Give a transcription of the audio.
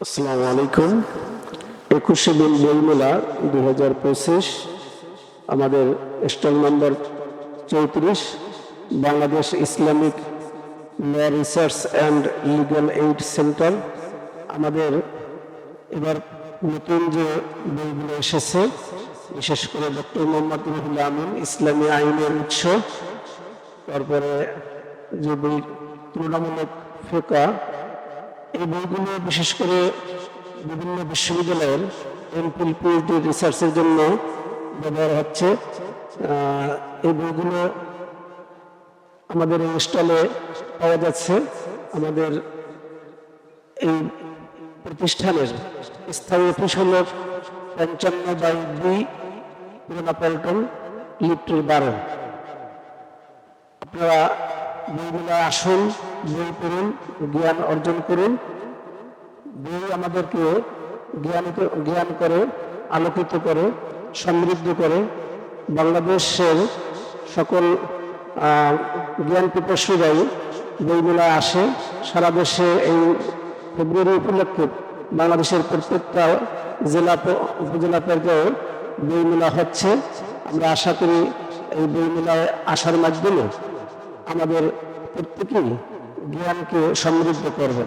আসসালামু আলাইকুম। 21শে বইমেলা 2025 আমাদের stall number 34 Bangladesh Islamic law research and legal aid centre. আমাদের এবার নতুন যে বইগুলো এসেছে, বিশেষ করে ডক্টর মোহাম্মদ রুহুল আমিন ইসলামী আইনের উৎস, তারপরে যে বই তুলনামূলক ফিকহ, এই বইগুলো বিশেষ করে বিভিন্ন বিশ্ববিদ্যালয়ের এমফিল পিএইচডি রিসার্চের জন্য ব্যবহার হচ্ছে। এই বইগুলো আমাদের এই স্টলে পাওয়া যাচ্ছে। আমাদের এই প্রতিষ্ঠানের স্থায়ী অফিস হল 55/2 পুরানা পল্টন, লিফটের 12। আপনারা বইগুলো আসুন, বই পড়ুন, জ্ঞান অর্জন করুন। বই আমাদেরকে জ্ঞান করে, আলোকিত করে, সমৃদ্ধ করে। বাংলাদেশের সকল জ্ঞান পিপাসুরাই বইমেলায় আসে। সারা দেশে এই ফেব্রুয়ারি উপলক্ষে বাংলাদেশের প্রত্যেকটা জেলা উপজেলা পর্যায়ে বইমেলা হচ্ছে। আমরা আশা করি এই বইমেলায় আসার মাধ্যমে আমাদের প্রত্যেকেই জ্ঞানকে সমৃদ্ধ করবে।